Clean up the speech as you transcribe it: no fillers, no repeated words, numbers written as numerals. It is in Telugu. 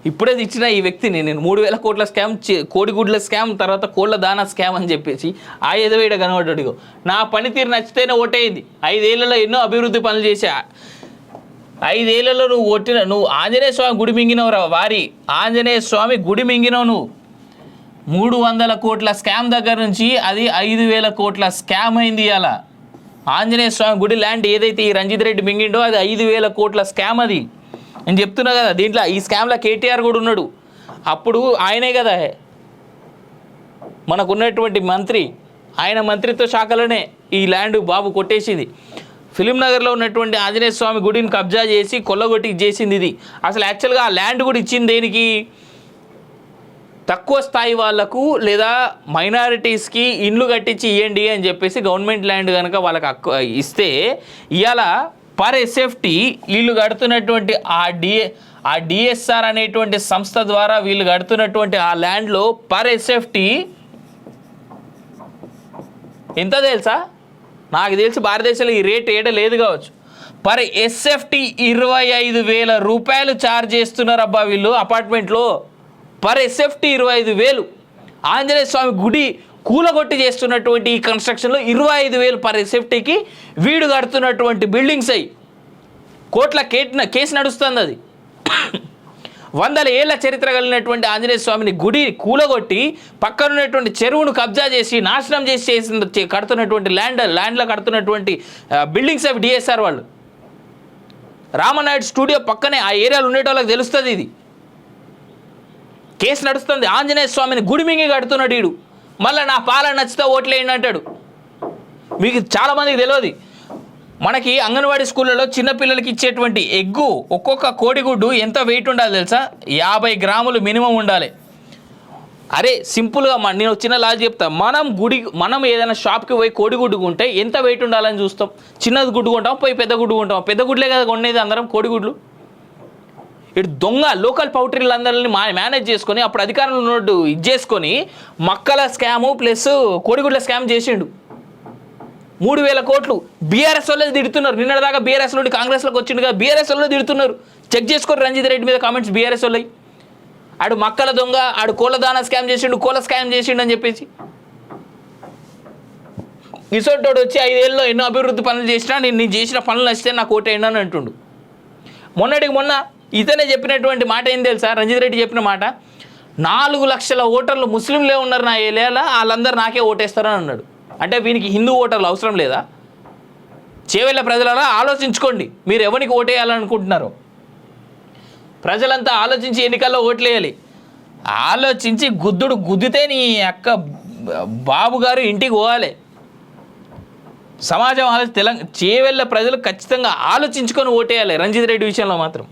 ఇప్పుడే ఇచ్చిన ఈ వ్యక్తిని నేను 3,000 కోట్ల స్కామ్, కోడిగుడ్ల స్కామ్, తర్వాత కోళ్ళ దానా స్కామ్ అని చెప్పేసి ఆ ఎదవేడ కనబడ్డాడు. నా పనితీరు నచ్చితేనే ఓటేయింది. 5 ఏళ్లలో ఎన్నో అభివృద్ధి పనులు చేశా. 5 ఏళ్లలో నువ్వు ఆంజనేయ స్వామి గుడి మింగినవురా వారి. ఆంజనేయ స్వామి గుడి మింగినవు నువ్వు. 300 కోట్ల స్కామ్ దగ్గర నుంచి అది 5,000 కోట్ల స్కామ్ అయింది. అలా ఆంజనేయ స్వామి గుడి ల్యాండ్ ఏదైతే ఈ రంజిత్ రెడ్డి మింగిండో అది 5,000 కోట్ల స్కామ్. అది నేను చెప్తున్నా కదా. దీంట్లో ఈ స్కామ్లో కేటీఆర్ కూడా ఉన్నాడు. అప్పుడు ఆయనే కదా మనకున్నటువంటి మంత్రి. ఆయన మంత్రిత్వ శాఖలోనే ఈ ల్యాండ్ బాబు కొట్టేసింది. ఫిలిం నగర్లో ఉన్నటువంటి ఆంజనేయ స్వామి గుడిని కబ్జా చేసి కొల్లగొట్టి చేసింది ఇది. అసలు యాక్చువల్గా ఆ ల్యాండ్ కూడా ఇచ్చింది దేనికి? తక్కువ స్థాయి వాళ్లకు లేదా మైనారిటీస్కి ఇండ్లు కట్టించి ఇవ్వండి అని చెప్పేసి గవర్నమెంట్ ల్యాండ్ కనుక వాళ్ళకి ఇస్తే ఇవాళ పర్ ఎస్ఎఫ్టీ వీళ్ళు కడుతున్నటువంటి ఆ డిఎస్ఆర్ అనేటువంటి సంస్థ ద్వారా వీళ్ళు కడుతున్నటువంటి ఆ ల్యాండ్లో పర్ ఎస్ఎఫ్టీ ఎంత తెలుసా? నాకు తెలిసి భారతదేశంలో ఈ రేట్ ఏడ లేదు కావచ్చు. పర్ ఎస్ఎఫ్టీ 25,000 రూపాయలు ఛార్జ్ చేస్తున్నారు అబ్బా వీళ్ళు అపార్ట్మెంట్లో. Per SFT 25,000. ఆంజనేయ స్వామి గుడి కూలగొట్టి చేస్తున్నటువంటి ఈ కన్స్ట్రక్షన్లో 25,000 పర్ ఎస్ఎఫ్టీకి వీడు కడుతున్నటువంటి బిల్డింగ్స్ అయ్యి కోట్ల కేసు నడుస్తుంది. అది 100 ఏళ్ల చరిత్ర కలిగినటువంటి ఆంజనేయ స్వామిని గుడి కూలగొట్టి పక్కనున్నటువంటి చెరువును కబ్జా చేసి నాశనం చేసి కడుతున్నటువంటి ల్యాండ్లో కడుతున్నటువంటి బిల్డింగ్స్ అవి డిఎస్ఆర్ వాళ్ళు. రామనాయుడు స్టూడియో పక్కనే ఆ ఏరియాలో ఉండేటోళ్ళకి తెలుస్తుంది. ఇది కేసు నడుస్తుంది. ఆంజనేయ స్వామిని గుడి మింగి కడుతున్నాడు వీడు. మళ్ళీ నా పాలన నచ్చితే ఓట్లేయండి అంటాడు. మీకు చాలామందికి తెలియదు. మనకి అంగన్వాడీ స్కూళ్ళలో చిన్నపిల్లలకి ఇచ్చేటువంటి ఎగ్గు ఒక్కొక్క కోడిగుడ్డు ఎంత వెయిట్ ఉండాలి తెలుసా? 50 గ్రాములు మినిమం ఉండాలి. అరే సింపుల్గా నేను చిన్న లాజ్ చెప్తా. మనం ఏదైనా షాప్కి పోయి కోడిగుడ్డు కొంటే ఎంత వెయిట్ ఉండాలని చూస్తాం. చిన్నది గుడ్డు కొంటాం, పోయి పెద్ద గుడ్డు కొంటాం. పెద్ద గుడ్లే కదా కొనేది అందరం కోడిగుడ్లు. ఇటు దొంగ లోకల్ పౌల్ట్రీలందరినీ మేనేజ్ చేసుకొని అప్పుడు అధికారంలో ఉన్నట్టు ఇది చేసుకొని మక్కల స్కాము ప్లస్ కోడిగుడ్ల స్కామ్ చేసిండు. 3,000 కోట్లు బీఆర్ఎస్ వాళ్ళే తిడుతున్నారు. నిన్నటిదాకా బీఆర్ఎస్ నుండి కాంగ్రెస్లోకి వచ్చిండు కదా, బీఆర్ఎస్ వాళ్ళే తిడుతున్నారు. చెక్ చేసుకొని రంజిత్ రెడ్డి మీద కామెంట్స్ బీఆర్ఎస్ వాళ్ళవి. ఆడు మక్కల దొంగ, ఆడు కోళ్ళ దానా స్కామ్ చేసిండు, కోళ్ళ స్కామ్ చేసిండు అని చెప్పేసి ఇసోటోడు వచ్చి 5 ఏళ్ళలో ఎన్నో అభివృద్ధి పనులు చేసినా నేను చేసిన పనులు వస్తే నాకు ఓటేయండి అని అంటుండు. మొన్న ఇతనే చెప్పినటువంటి మాట ఏం తెలుసా? రంజిత్ రెడ్డి చెప్పిన మాట, 4 లక్షల ఓటర్లు ముస్లింలే ఉన్నారు నా ఏరియాలో, వాళ్ళందరూ నాకే ఓటేస్తారని అన్నాడు. అంటే వీనికి హిందూ ఓటర్లు అవసరం లేదా? చేవెళ్ళ ప్రజలలా ఆలోచించుకోండి, మీరు ఎవరికి ఓటేయాలనుకుంటున్నారో. ప్రజలంతా ఆలోచించి ఎన్నికల్లో ఓట్లేయాలి. ఆలోచించి గుద్దితే నీ అక్క బాబు గారు ఇంటికి పోవాలి. సమాజం చేవెళ్ళ ప్రజలు ఖచ్చితంగా ఆలోచించుకొని ఓటేయాలి రంజిత్ రెడ్డి విషయంలో మాత్రం.